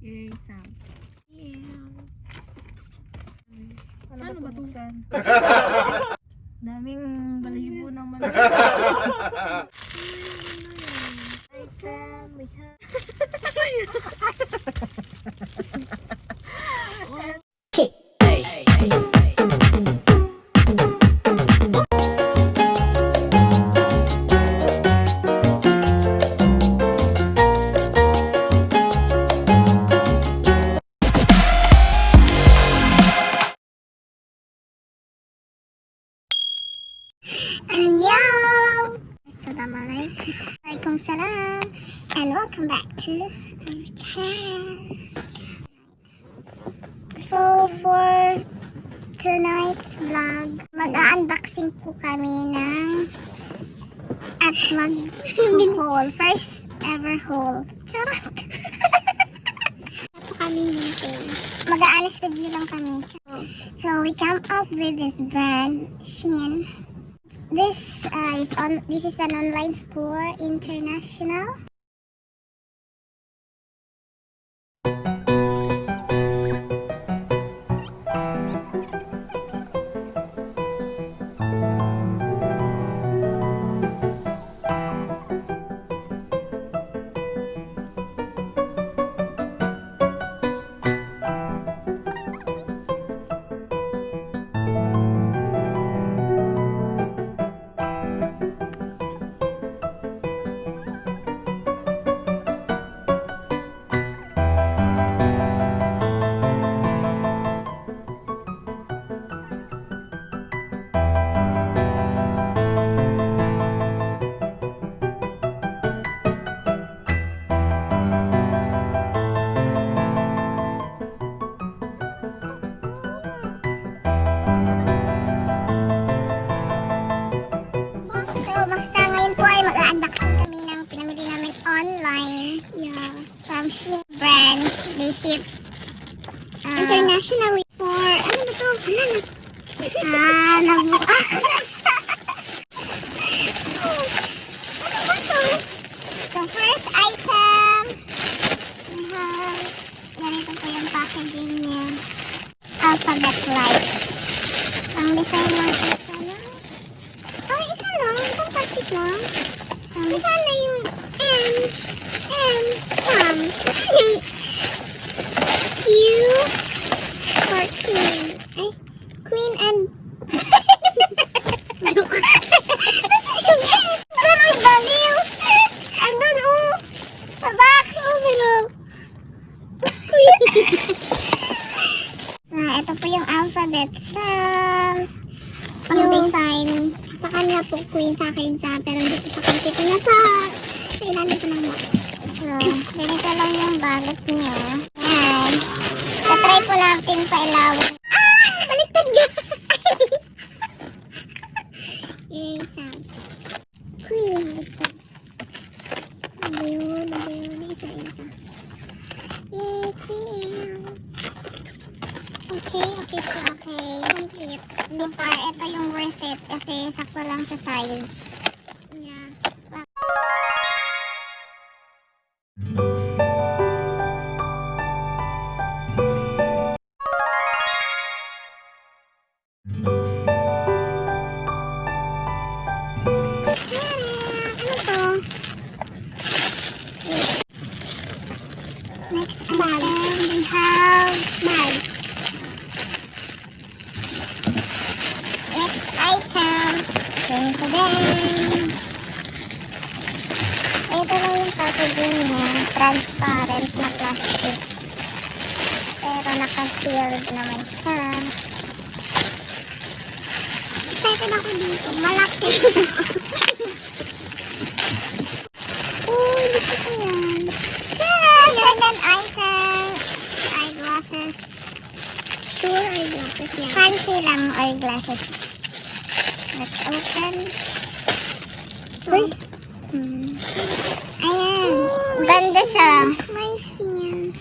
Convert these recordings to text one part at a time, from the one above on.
Yay, sound. Yeah. Ano ba ito? Daming balahibo ng malaki. Annyeong! Assalamualaikum. Waalaikumsalam. And welcome back to our channel. So for tonight's vlog, mag-unboxing po kami ng at mag-haul. First ever haul. Charot! Ito kami dito. Mag-honest review lang kami. So we come up with this brand, SHEIN. This is an online store, international. Online, yeah, from SHEIN brand. They ship internationally for, ano ba ito? Nabuka na siya. Ano ba ito? So first item, we have, ganito po yung packaging niya. Alphabet light. Ang design lang isa lang. Oh, isa lang. Isang plastic lang. Isa na yung some yung Q for queen. Ay, queen and joke. Ano ang baliw? Andun sa box. Pero ito po yung alphabet sa design. Sa kanya po queen, sa akin pero dito sa kanti ko na sa ilalim ko ng box. So, ganito lang yung bagot niya. Ayan. Tatry po natin pa ilawin. Baliktad ka! Yung sound. Queen. Ano yun? Isa. Yay, queen. Okay. Complete. So far, ito yung worth it kasi sakto lang sa size. Yeah. Next item, we have bag. Next item, ganito din. Ito lang yung packaging niya, transparent na plastic. Pero naka-sealed naman siya. Excited ako dito, malaki siya. Uy, gusto ko yan. Second item, eyeglasses. Sure, eyeglasses yan. Fancy lang eyeglasses. Let's open. Uy. Ayan. Ganda siya. Nice niya.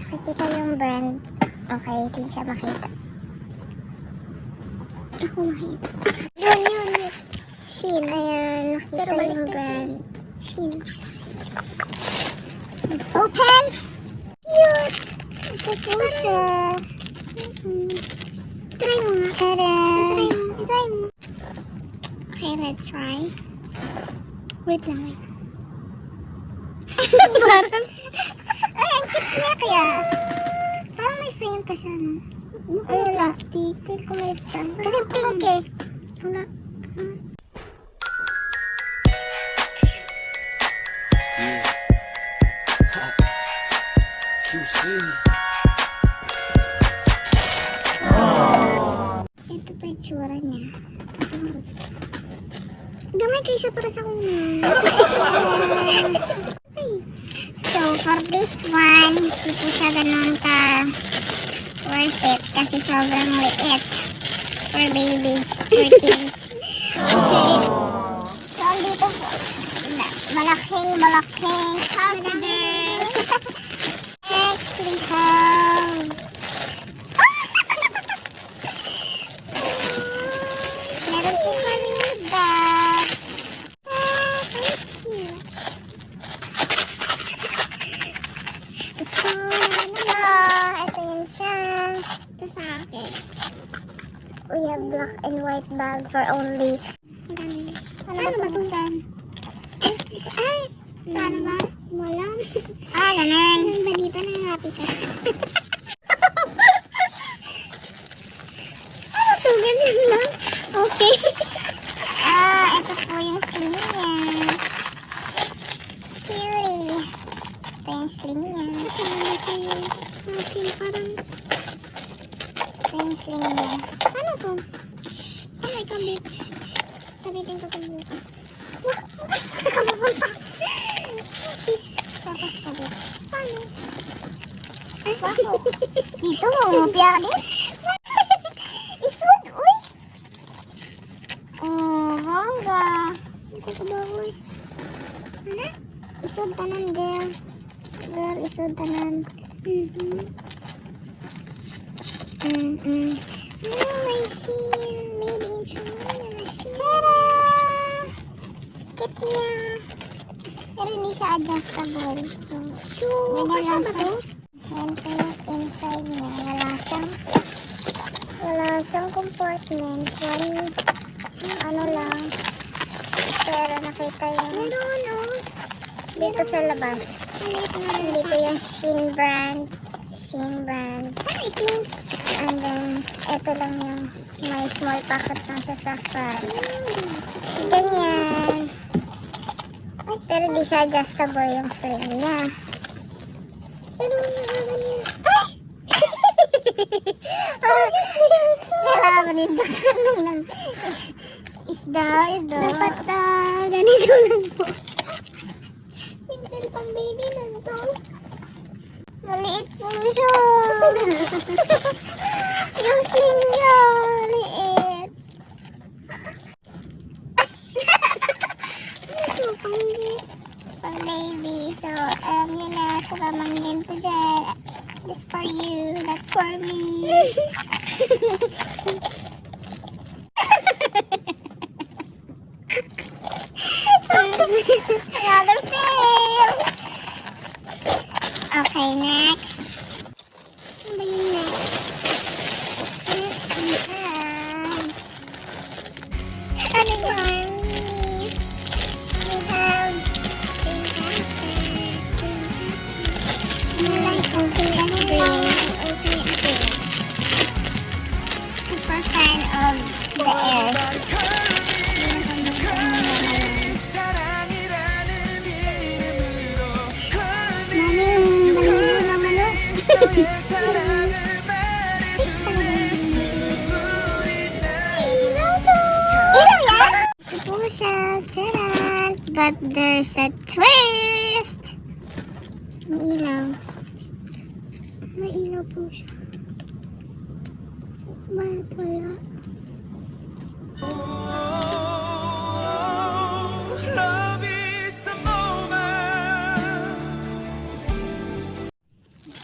Nakikita yung brand. Okay, hindi siya makita. Ako makita. Yun. SHEIN. Ayan. Nakita yung brand. SHEIN. Open. Cute. po siya. Try mo nga. Tada! Try mo. Okay, let's try. Wait lang, wait. Parang, ay, ang cute niya kaya. Parang may frame pa siya, no? Ay, elastic. Feel ko may stand. Kasi pink eh. Wala. Yeah. QC. Ito pa yung tsura niya. Gamay kayo siya para sa kuna. So, for this one, hindi po siya ganun ka worth it kasi sobrang liit for baby, for kids. Okay. So, dito po, malaking powder. Next, we have meron po kami bag. So cute. Ito yun siya. Ito sa akin. We have black and white bag for only. Ano ba buksan? Ay! Paano ba? Wala. Ganun. Ano ba dito na happy ka? Ano to? Ganyan lang? Okay. Ito po yung sling niya. Cutie. Ito yung sling niya. Okay, parang ito yung sling niya. Ano to? Oh my God, sabitin ko ito bukas. Tapos kabit. Paano? Ay, wow. Dito, mumupya ka din. Isod, uy. Oh, bangga. Dito ka ba, uy? Ano? Isod tanan, girl. Girl, isod tanan. Oh, may SHEIN. Made in China. Tada! Cute niya. Pero hindi siya adjustable. So, kasya ba to? Ito yung inside niya. Wala siyang compartment. Ano lang. Pero nakita yung dito sa labas. Dito yung SHEIN brand. Ay, close. And then, ito lang yung may small pocket lang siya sa front. Ganyan. Pero di siya adjustable yung sling niya. Pero ganyan. Nakamanita ka lang ng isda. Dapat ganito lang po. Pinsel pang baby lang to. Maliit po siya. Yung sling niya, maliit. Ito, pang baby. So, yun na, sa pamangkin ko dyan. Just for you, not for me. Another fail. Okay, next. Ano ba yung next? Next, we have... Ano yun? We have... Super fan of the air. But there's a twist! May ilaw. May ilaw po siya. Bakit wala? Love is the moment.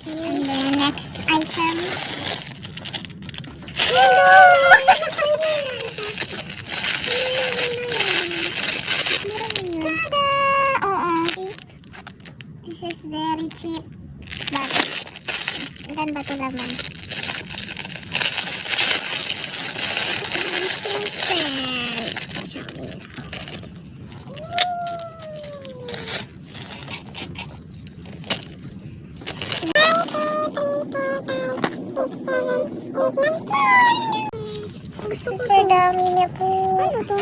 And the next item. This is very cheap, but Ilan ba ito laman? Super dami niya po. Ano to?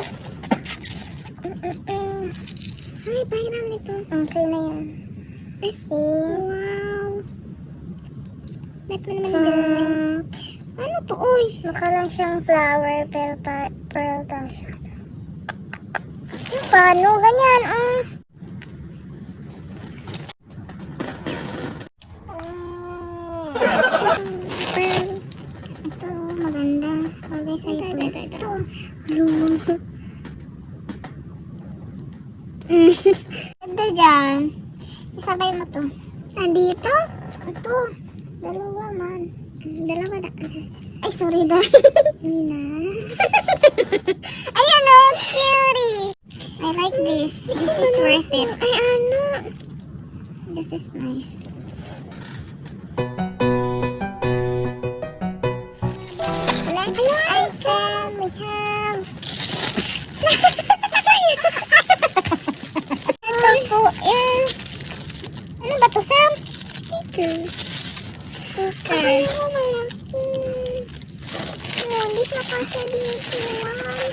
Ay, pahiram nito. SHEIN na yan. SHEIN. Wow. Ba't mo naman ganyan? Ano to? Uy! Mukha lang siyang flower, pero pearl daw siya. Paano? Ganyan, pearl. Ito, maganda. Bagay sa'yo po. Ito. Blue. Ganda dyan. Isabay mo to. Nandito? Ito. Dalawa man. Dalawa na. Ay, sorry da. Mina. Ayan o, cutie. I like this. This is worth it. Ay, ano? This is nice. Next item we have. Ito po is, ano ba to, Sam? Sticker. Ay, oh, malaki. Oh, hindi siya kasya dito. Wow.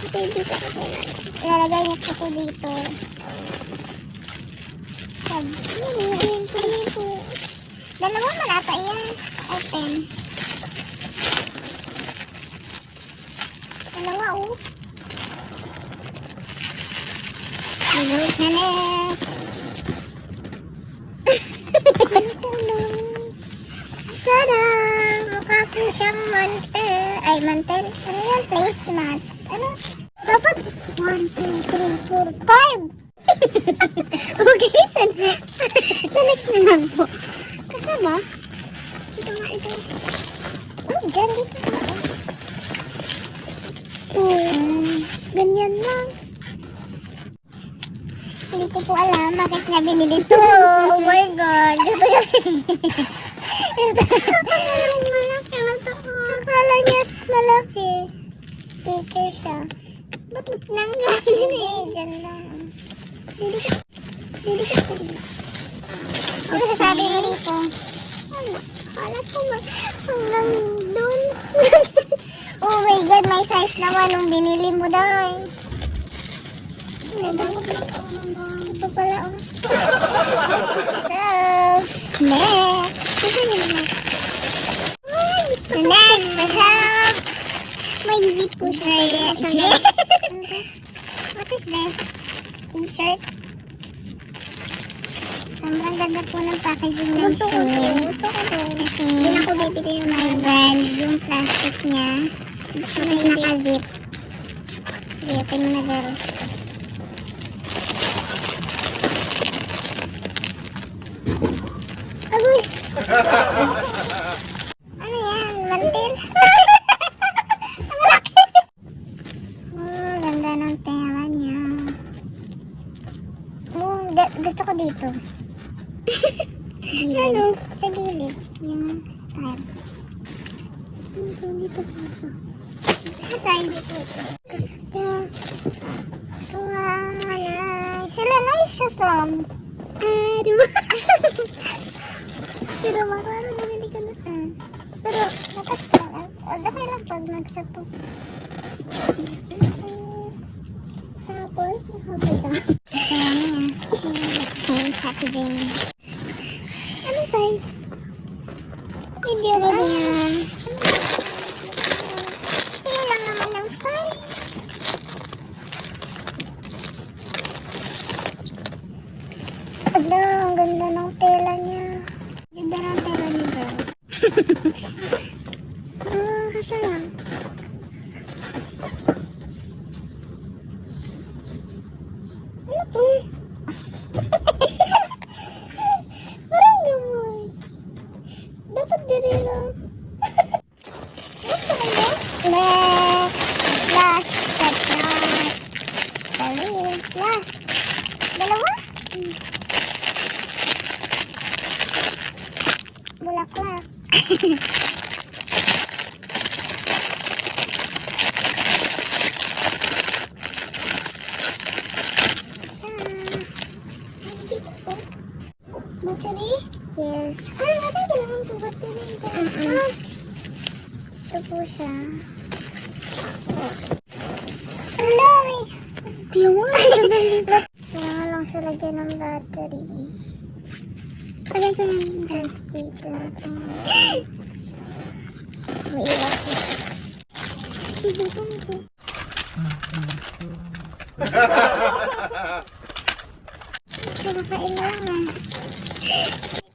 Okay, dito ko kailangan. Ilalagay niya ko dito. Ayun po dito. Dalawa man ata yan. Open. Dalawa, oh. Reload na next. Tada! Mukha po siyang mantel. Ay, mantel. Ano yan? Placemat. Ano? Dapat 1, 2, 3, 4, 5! Okay, sa next na lang po. Kasama? Ito nga, ito. Oh, dyan. Dito na. Ganyan lang. Hindi ko po alam bakit niya binili ito. Oh my God. Akala niya malaki. Sticker siya. Ba't nanggalin eh? Diyan lang. Dito ko dito. Ano sasabi mo dito? Akala ko hanggang doon. Oh my God, may size naman nung binili mo dahil. Ito pala, oh. So, next. Next, we have may zip po siya. What is this? T-shirt. Sobrang ganda po ng packaging ng SHEIN. Gusto ko to. Hindi na ko bibili yung my brand. Yung plastic niya. Gusto ko yung naka-zip. Zipin mo na, girl. Agoy! Ano yan? Mantil? Ang laki! Oh, ganda ng tela niya. Oh, gusto ko dito. Ano? Sa gilid. Yung style. Dito pa siya. Saan dito ito? Wow, nice. Sila nice siya, Sam. Di ba? Pero makaro nabili ka na. Pero, dapat ka lang. O, okay lang pag nagsapo. Tapos, nakapita. Kaya niya. Same packaging. Ano size? Medium. Medium. Same lang naman ng style. Ala, ang ganda ng tela niya. Ganda ng tela niya, girl. Kasya lang. Ano to? Parang gamoy. Dapat diri lang. Next. Last. That's right. Last. Dalawa? Wala bulaklak. Battery? Yes. Ay, battery kailangan po battery. Ito po siya. Alay! Kailangan lang siya lagyan ng battery. Lagay ko lang just dito. May iwas siya. Kinakain lang ah.